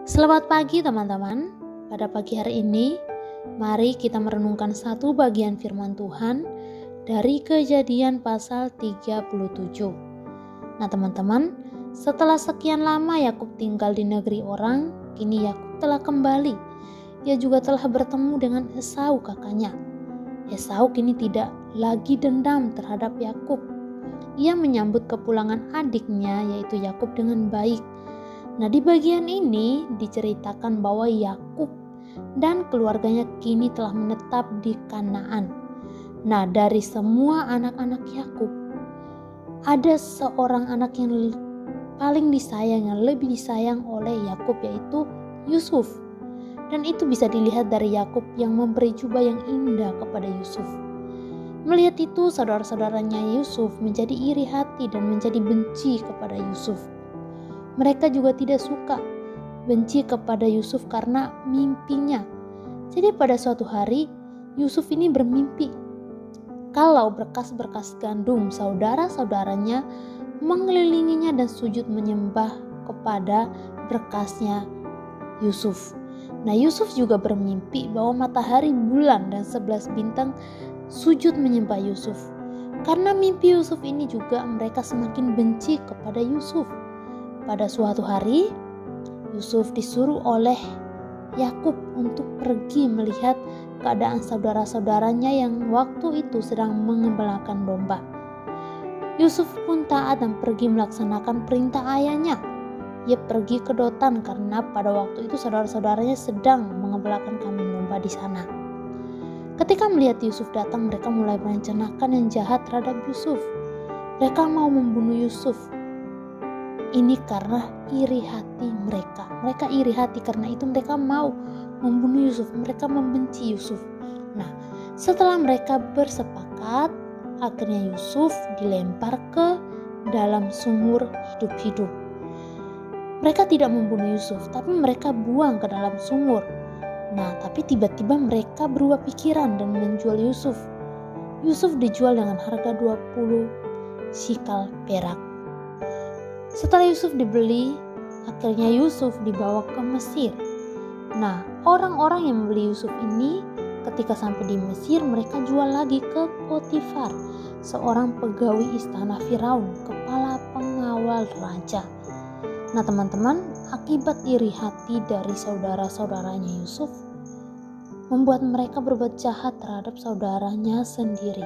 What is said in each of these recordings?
Selamat pagi teman-teman. Pada pagi hari ini, mari kita merenungkan satu bagian firman Tuhan dari Kejadian pasal 37. Nah teman-teman, setelah sekian lama Yakub tinggal di negeri orang, kini Yakub telah kembali. Ia juga telah bertemu dengan Esau kakaknya. Esau kini tidak lagi dendam terhadap Yakub. Ia menyambut kepulangan adiknya yaitu Yakub dengan baik. Nah, di bagian ini diceritakan bahwa Yakub dan keluarganya kini telah menetap di Kanaan. Nah, dari semua anak-anak Yakub, ada seorang anak yang paling disayang, yang lebih disayang oleh Yakub, yaitu Yusuf. Dan itu bisa dilihat dari Yakub yang memberi jubah yang indah kepada Yusuf. Melihat itu, saudara-saudaranya Yusuf menjadi iri hati dan menjadi benci kepada Yusuf. Mereka juga tidak suka, benci kepada Yusuf karena mimpinya. Jadi pada suatu hari Yusuf ini bermimpi kalau berkas-berkas gandum saudara-saudaranya mengelilinginya dan sujud menyembah kepada berkasnya Yusuf. Nah, Yusuf juga bermimpi bahwa matahari, bulan, dan 11 bintang sujud menyembah Yusuf. Karena mimpi Yusuf ini juga mereka semakin benci kepada Yusuf. Pada suatu hari, Yusuf disuruh oleh Yakub untuk pergi melihat keadaan saudara-saudaranya yang waktu itu sedang mengembalakan domba. Yusuf pun taat dan pergi melaksanakan perintah ayahnya. Ia pergi ke Dotan karena pada waktu itu saudara-saudaranya sedang mengembalakan kambing domba di sana. Ketika melihat Yusuf datang, mereka mulai merencanakan yang jahat terhadap Yusuf. Mereka mau membunuh Yusuf. Ini karena iri hati mereka. Mereka iri hati karena itu mereka mau membunuh Yusuf. Mereka membenci Yusuf. Nah, setelah mereka bersepakat, akhirnya Yusuf dilempar ke dalam sumur hidup-hidup. Mereka tidak membunuh Yusuf, tapi mereka buang ke dalam sumur. Nah, tapi tiba-tiba mereka berubah pikiran dan menjual Yusuf. Yusuf dijual dengan harga 20 shikal perak. Setelah Yusuf dibeli, akhirnya Yusuf dibawa ke Mesir. Nah, orang-orang yang membeli Yusuf ini ketika sampai di Mesir, mereka jual lagi ke Potifar, seorang pegawai istana Firaun, kepala pengawal raja. Nah teman-teman, akibat iri hati dari saudara-saudaranya Yusuf, membuat mereka berbuat jahat terhadap saudaranya sendiri.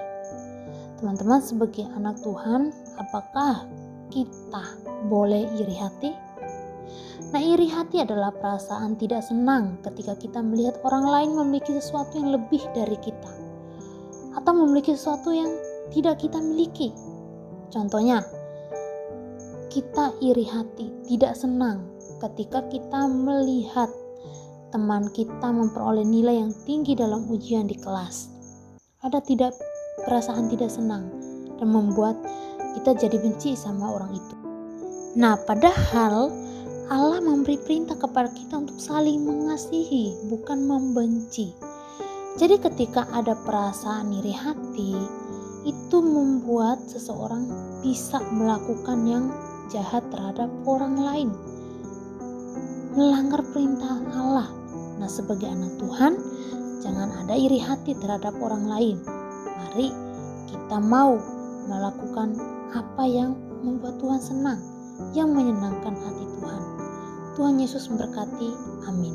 Teman-teman, sebagai anak Tuhan, apakah kita boleh iri hati? Nah, iri hati adalah perasaan tidak senang ketika kita melihat orang lain memiliki sesuatu yang lebih dari kita, atau memiliki sesuatu yang tidak kita miliki. Contohnya, kita iri hati, tidak senang ketika kita melihat teman kita memperoleh nilai yang tinggi dalam ujian di kelas. Ada perasaan tidak senang dan membuat kita jadi benci sama orang itu. Nah, padahal Allah memberi perintah kepada kita untuk saling mengasihi, bukan membenci. Jadi ketika ada perasaan iri hati, itu membuat seseorang bisa melakukan yang jahat terhadap orang lain, melanggar perintah Allah. Nah, sebagai anak Tuhan, jangan ada iri hati terhadap orang lain. Mari kita mau melakukan apa yang membuat Tuhan senang, yang menyenangkan hati Tuhan. Tuhan Yesus memberkati. Amin.